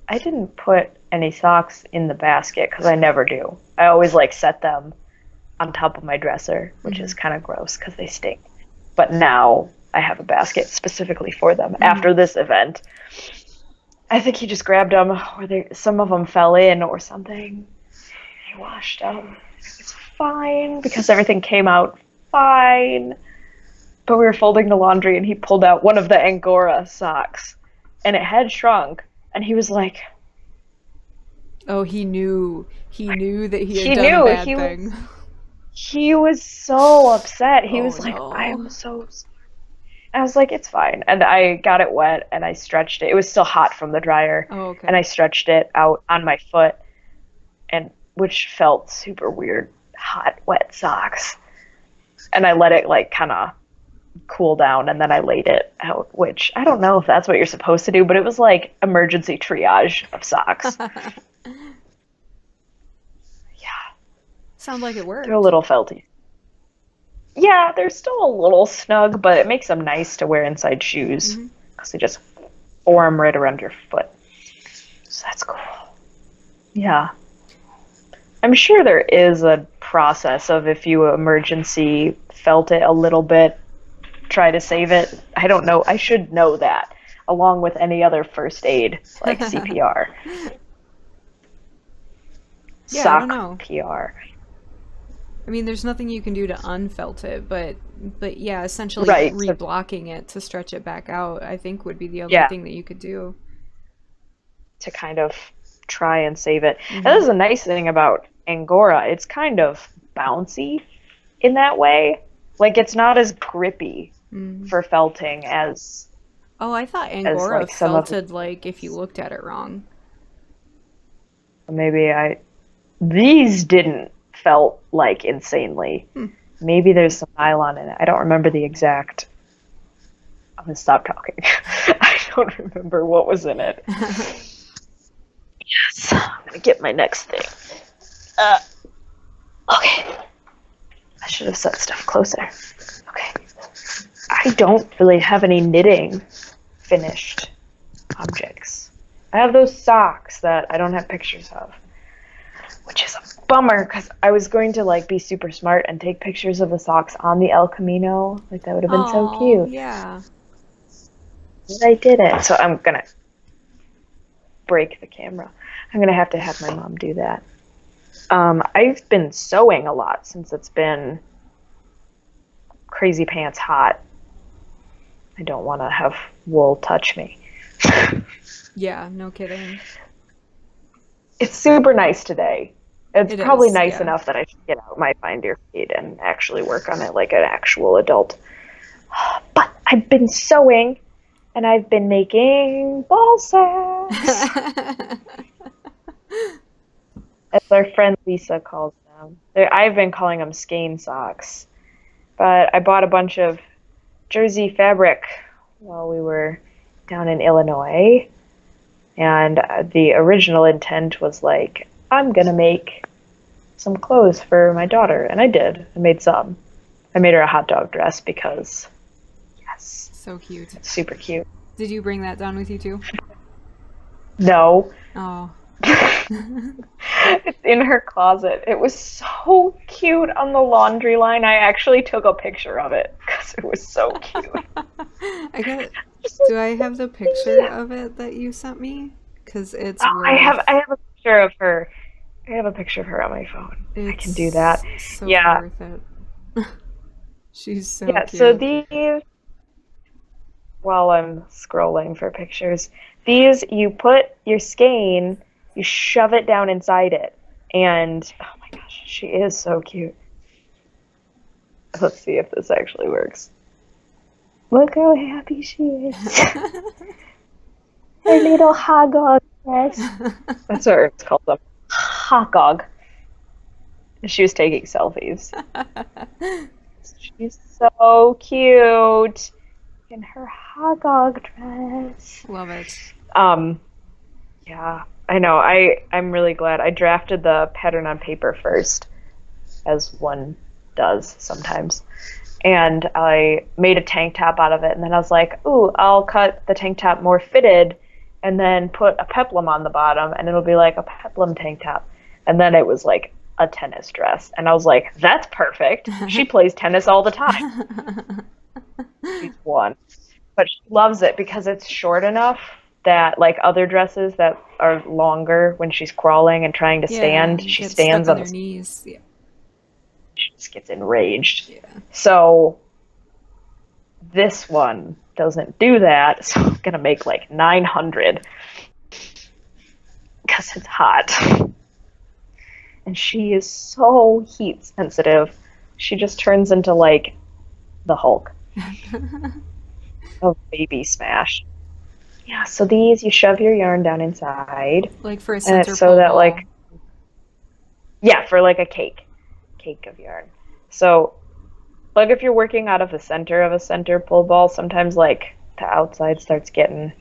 I didn't put any socks in the basket because I never do. I always like set them on top of my dresser, which is kind of gross because they stink. But now I have a basket specifically for them after this event. I think he just grabbed them, or some of them fell in or something. He washed them. It's fine because everything came out fine. But we were folding the laundry and he pulled out one of the Angora socks and it had shrunk. And he was like, Oh, he knew that he he had done a knew. bad thing. He was so upset. He Oh was like, no. I am so sorry. And I was like, it's fine. And I got it wet and I stretched it. It was still hot from the dryer. Oh, okay. And I stretched it out on my foot, and which felt super weird. Hot, wet socks. And I let it like kind of cool down, and then I laid it out, which I don't know if that's what you're supposed to do, but it was like emergency triage of socks. Yeah, Sounds like it worked. they're a little felty. Yeah, they're still a little snug, but it makes them nice to wear inside shoes because they just form right around your foot. So that's cool. Yeah. I'm sure there is a process of if you emergency felt it a little bit, try to save it. I don't know. I should know that, along with any other first aid, like CPR. Yeah, I Sock don't know. PR. I mean, there's nothing you can do to unfelt it, but yeah, essentially Right. reblocking it to stretch it back out, I think would be the only Yeah. thing that you could do. To kind of try and save it. And this is a nice thing about Angora. It's kind of bouncy in that way. Like, it's not as grippy for felting as Oh, I thought Angora like some of felted like if you looked at it wrong. maybe these didn't felt like insanely. Maybe there's some nylon in it. I don't remember the exact. I'm gonna stop talking. I don't remember what was in it. Yes, I'm gonna get my next thing. Okay. I should have set stuff closer. Okay. I don't really have any knitting finished objects. I have those socks that I don't have pictures of, which is a bummer because I was going to like be super smart and take pictures of the socks on the El Camino. Like that would have been so Oh, cute. yeah. But I didn't, so I'm gonna break the camera. I'm gonna have to have my mom do that. I've been sewing a lot since it's been crazy pants hot. I don't want to have wool touch me. Yeah, no kidding. It's super nice today. It's It probably is, nice yeah. enough that I should get out my Find Your Feet and actually work on it like an actual adult. But I've been sewing, and I've been making ball sacks, as our friend Lisa calls them. I've been calling them skein socks. But I bought a bunch of jersey fabric while we were down in Illinois. And the original intent was like, I'm going to make some clothes for my daughter. And I did. I made some. I made her a hot dog dress because, yes, So cute. it's super cute. Did you bring that down with you too? No, Oh. it's in her closet. It was so cute on the laundry line. I actually took a picture of it because it was so cute. I got. Do I have the picture of it that you sent me? Because it's Oh, I worth. have a picture of her. I have a picture of her on my phone. I can do that. It's so Yeah. worth it. She's so Yeah, cute. so these, while I'm scrolling for pictures, these, you put your skein, you shove it down inside it, and oh my gosh, she is so cute. Let's see if this actually works. Look how happy she is. Her little hagog dress. That's what it's called, them. Hagog. She was taking selfies. She's so cute in her hagog dress. Love it. Yeah, I know. I'm really glad. I drafted the pattern on paper first, as one does sometimes. And I made a tank top out of it, and then I was like, ooh, I'll cut the tank top more fitted and then put a peplum on the bottom, and it'll be like a peplum tank top. And then it was like a tennis dress. And I was like, that's perfect. She plays tennis all the time. She's one. But she loves it because it's short enough that, like other dresses that are longer, when she's crawling and trying to stand, she Get stands stuck on on the their knees. Yeah. she just gets enraged. Yeah. So this one doesn't do that, so I'm gonna make like 900 because it's hot. And she is so heat sensitive. She just turns into like the Hulk of Baby Smash. Yeah, so these, you shove your yarn down inside. Like for a And center it's so pole that ball. like, yeah, for like a cake of yarn. So like if you're working out of the center of a center pull ball, sometimes like the outside starts getting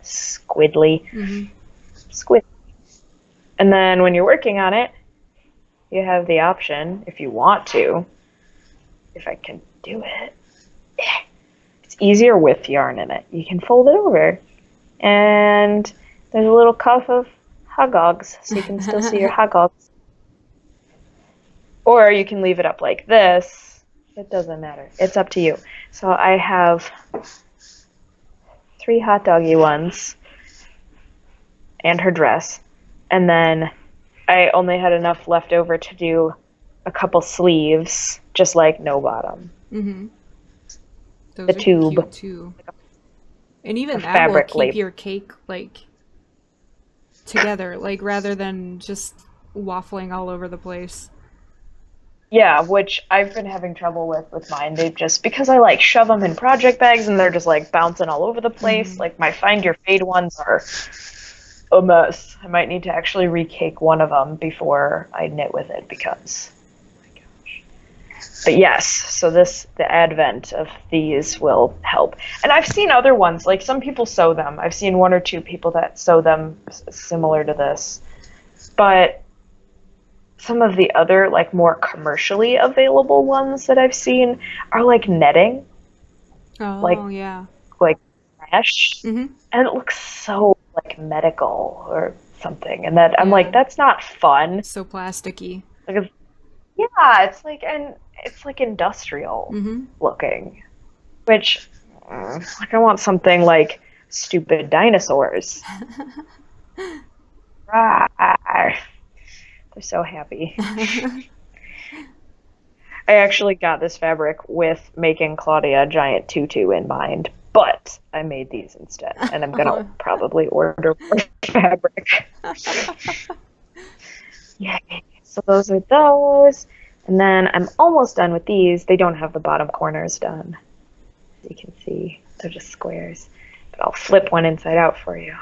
squiddly. Mm-hmm. Squid. And then when you're working on it, you have the option, if you want to, if I can do it. It's easier with yarn in it. You can fold it over. And there's a little cuff of hagogs, so you can still see your hagogs. Or you can leave it up like this. It doesn't matter. It's up to you. So I have 3 hot doggy ones and her dress. And then I only had enough left over to do a couple sleeves, just like no bottom. Mm-hmm. Those The are tube. cute too. And even The that will fabric keep label. your cake like together, like rather than just waffling all over the place. Yeah, which I've been having trouble with mine. They just, because I like shove them in project bags and they're just like bouncing all over the place. Mm-hmm. Like my Find Your Fade ones are a mess. I might need to actually recake one of them before I knit with it because, oh my gosh. But yes, so the advent of these will help. And I've seen other ones, like some people sew them. I've seen 1 or 2 people that sew them similar to this. But some of the other, like more commercially available ones that I've seen are like netting. Oh Like yeah. like mesh, Mm-hmm. and it looks so like medical or something. And that I'm like, Yeah. that's not fun. So plasticky. Like, yeah, it's like industrial Mm-hmm. looking, which like I want something like stupid dinosaurs. Rawr. They're so happy. I actually got this fabric with making Claudia a giant tutu in mind, but I made these instead, and I'm gonna probably order more fabric. Yay. So those are those. And then I'm almost done with these. They don't have the bottom corners done. As you can see, they're just squares. But I'll flip one inside out for you.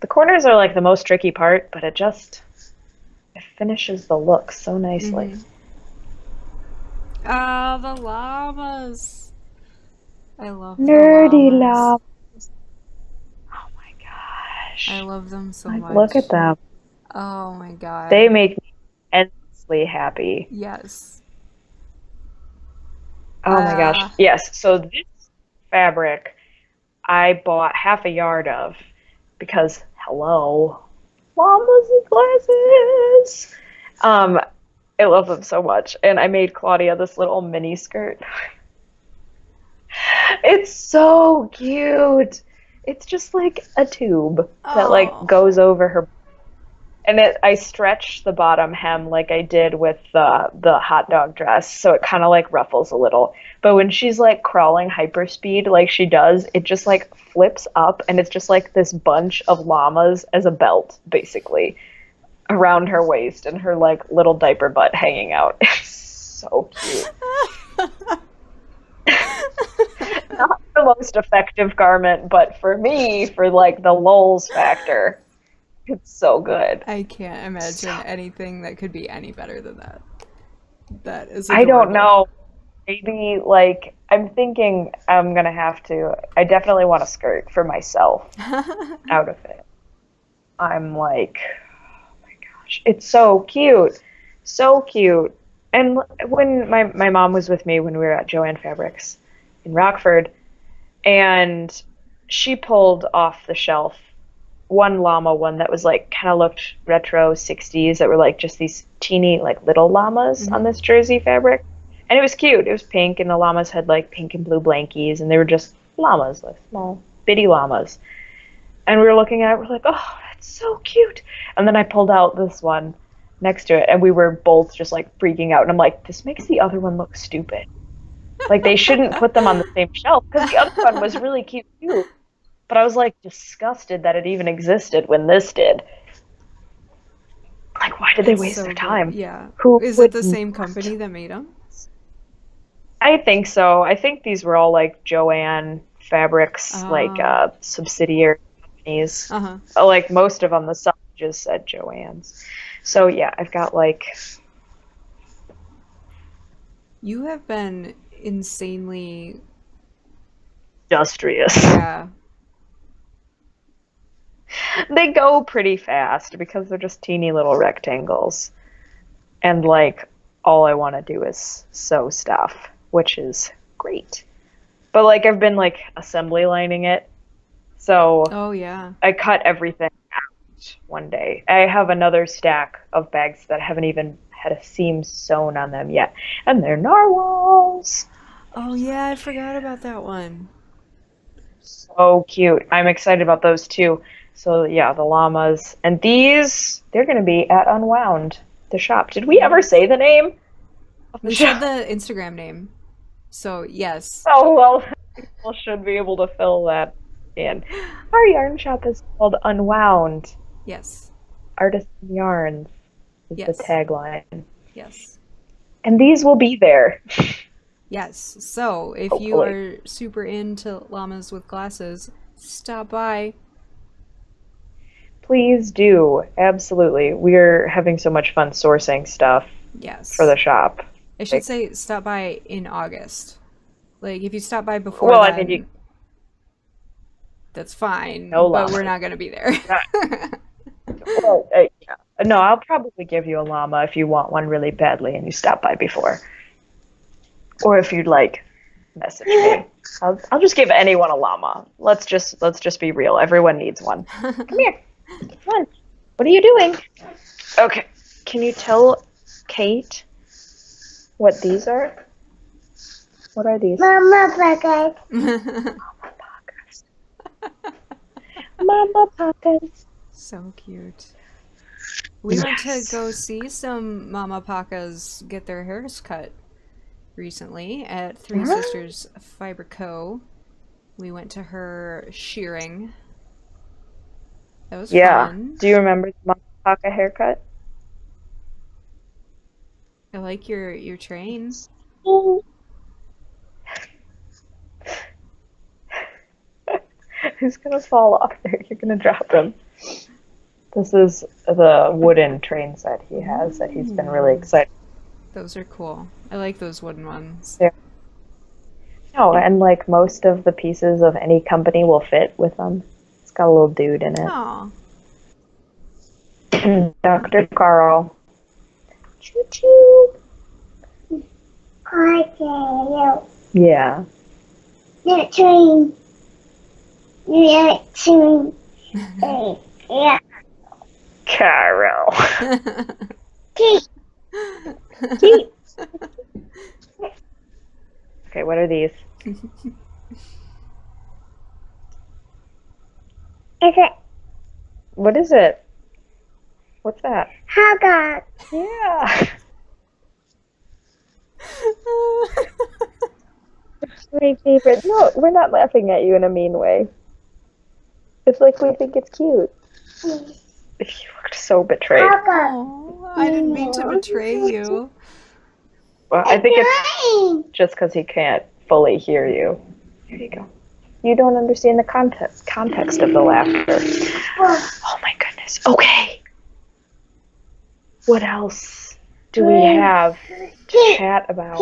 The corners are like the most tricky part, but it finishes the look so nicely. Mm-hmm. Ah, the llamas. I love Nerdy the llamas. llamas. Oh my gosh. I love them so Like, much. look at them. Oh my god. They make me endlessly happy. Yes. Oh my gosh. Yes. So this fabric I bought half a yard of because hello, llamas and glasses. I love them so much, and I made Claudia this little mini skirt. It's so cute. It's just like a tube that like goes over her. And I stretched the bottom hem like I did with the hot dog dress, so it kind of like ruffles a little. But when she's like crawling hyperspeed like she does, it just like flips up, and it's just like this bunch of llamas as a belt, basically, around her waist, and her like little diaper butt hanging out. It's so cute. Not the most effective garment, but for me, for like the lulz factor. It's so good. I can't imagine anything that could be any better than that. That is adorable. I don't know. Maybe, like, I'm thinking I'm going to have to... I definitely want a skirt for myself out of it. I'm like, oh my gosh. It's so cute. So cute. And when my mom was with me when we were at Joann Fabrics in Rockford, and she pulled off the shelf one llama one that was like kind of looked retro 60s that were like just these teeny like little llamas on this jersey fabric, and it was cute. It was pink, and the llamas had like pink and blue blankies, and they were just llamas, like small bitty llamas. And we were looking at it, we're like, oh, that's so cute. And then I pulled out this one next to it, and we were both just like freaking out, and I'm like, this makes the other one look stupid. Like they shouldn't put them on the same shelf, because the other one was really cute too. But I was like disgusted that it even existed when this did. Like, why did they waste their time? Yeah. Who is it the same company that made them? I think so. I think these were all like Joann Fabrics, like subsidiary companies. Like most of them, the sign just said Joann's. So yeah, I've got like. You have been insanely industrious. Yeah. They go pretty fast because they're just teeny little rectangles. And like all I want to do is sew stuff, which is great. But like I've been like assembly lining it. So oh yeah. I cut everything out one day. I have another stack of bags that haven't even had a seam sewn on them yet. And they're narwhals. Oh yeah, I forgot about that one. So cute. I'm excited about those too. So yeah, the llamas. And these, they're going to be at Unwound, the shop. Did we ever say the name? We said the Instagram name. So yes. Oh, well, people should be able to fill that in. Our yarn shop is called Unwound. Yes. Artisan Yarns is the tagline. Yes. And these will be there. Yes. So if hopefully you are super into llamas with glasses, stop by. Please do. Absolutely. We're having so much fun sourcing stuff for the shop. I should say stop by in August. Like, if you stop by before well, then, I mean, that's fine, no but llama. we're not going to be there. Well, yeah. No, I'll probably give you a llama if you want one really badly and you stop by before. Or if you'd like message me. I'll just give anyone a llama. Let's just be real. Everyone needs one. Come here. Come on. What are you doing? Okay. Can you tell Kate what these are? What are these? Mama Bucket. Mama Pakas. So cute. We went to go see some Mama Pakas get their hairs cut recently at Three Sisters Fiber Co. We went to her shearing. That was fun. Do you remember the Mama Paka haircut? I like your train. He's gonna fall off there. You're gonna drop him. This is the wooden train set he has that he's been really excited. Those are cool. I like those wooden ones. Yeah. No, and like most of the pieces of any company will fit with them. It's got a little dude in it. Aw. Dr. Carl. Choo choo. Okay, Yeah. the train. Yeah, train. Yeah. Carol. Kate. Kate. Okay, what are these? Is it What is it? What's that? Haga? Yeah. My favorite. No, we're not laughing at you in a mean way. It's like we think it's cute. You looked so betrayed. Haga. Oh, I didn't mean to betray you. Well, I think it's just because he can't fully hear you. Here you go. You don't understand the context of the laughter. Oh my goodness. Okay. What else do we have to chat about?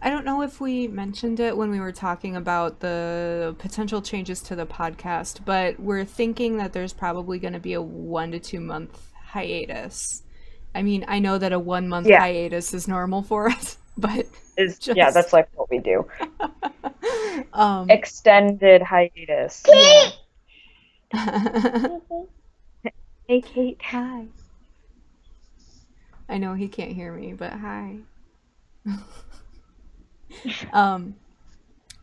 I don't know if we mentioned it when we were talking about the potential changes to the podcast, but we're thinking that there's probably going to be a 1 to 2 month hiatus. I mean, I know that a 1 month hiatus is normal for us, but yeah, that's like what we do. Extended hiatus. Hey, Kate. Hi. I know he can't hear me, but hi.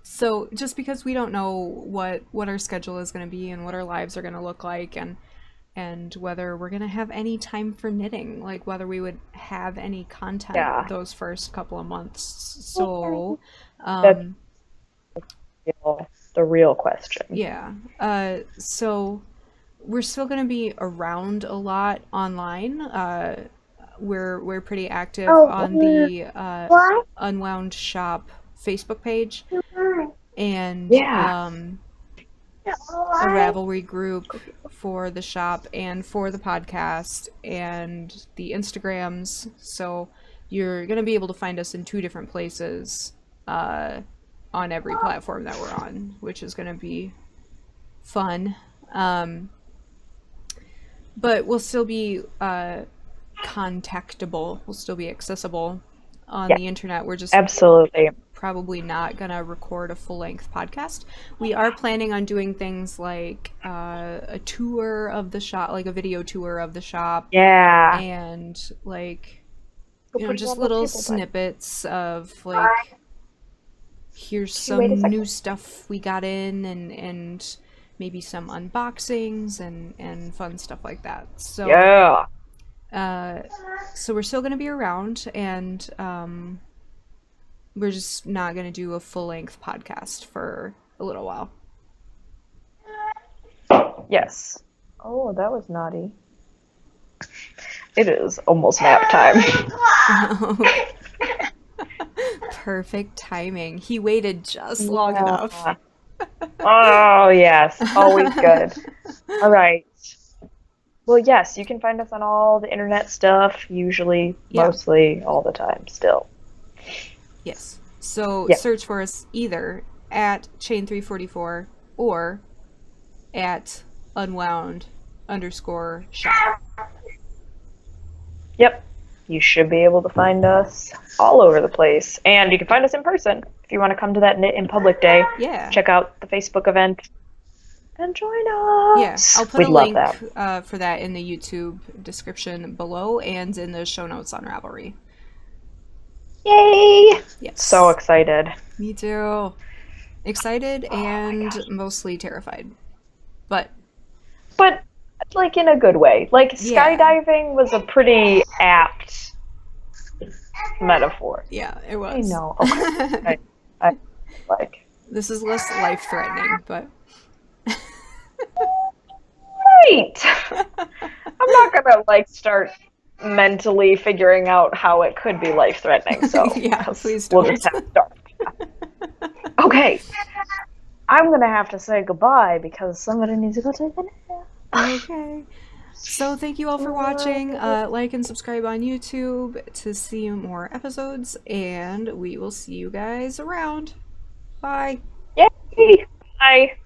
So just because we don't know what our schedule is going to be and what our lives are going to look like, and whether we're going to have any time for knitting, like whether we would have any content those first couple of months. So that's the real question. Yeah. So we're still going to be around a lot online. We're pretty active on the Unwound shop Facebook page, and a Ravelry group for the shop and for the podcast and the Instagrams. So you're going to be able to find us in 2 different places on every platform that we're on, which is going to be fun. But we'll still be contactable. We'll still be accessible on the internet. We're just absolutely probably not gonna record a full-length podcast. We are planning on doing things like a tour of the shop, like a video tour of the shop, and like, you know, just little snippets of like, here's some new stuff we got in, and maybe some unboxings and fun stuff like that. So so we're still going to be around, and we're just not going to do a full-length podcast for a little while. Yes. Oh, that was naughty. It is almost nap time. Perfect timing. He waited just long enough. Oh, yes. Always good. All right. Well, yes, you can find us on all the internet stuff, usually, mostly, all the time, still. Yes. So search for us either at Chain344 or at Unwound_shop. Yep. you should be able to find us all over the place. And you can find us in person if you want to come to that Knit in Public Day. Yeah. Check out the Facebook event and join Yeah, us. I'll put We'd a love link that. for that in the YouTube description below and in the show notes on Ravelry. Yay! Yes. So excited. Me too. Excited and mostly terrified. But like in a good way. Like Yeah. skydiving was a pretty apt metaphor. yeah, it was. I know. Okay. I like. This is less life-threatening, but Right. I'm not gonna like start mentally figuring out how it could be life-threatening. So Yeah, please we'll don't. just have to start. Okay. I'm gonna have to say goodbye because somebody needs to go take a nap. Okay. So thank you all for watching. Like and subscribe on YouTube to see more episodes, and we will see you guys around. Bye. Yay! Bye.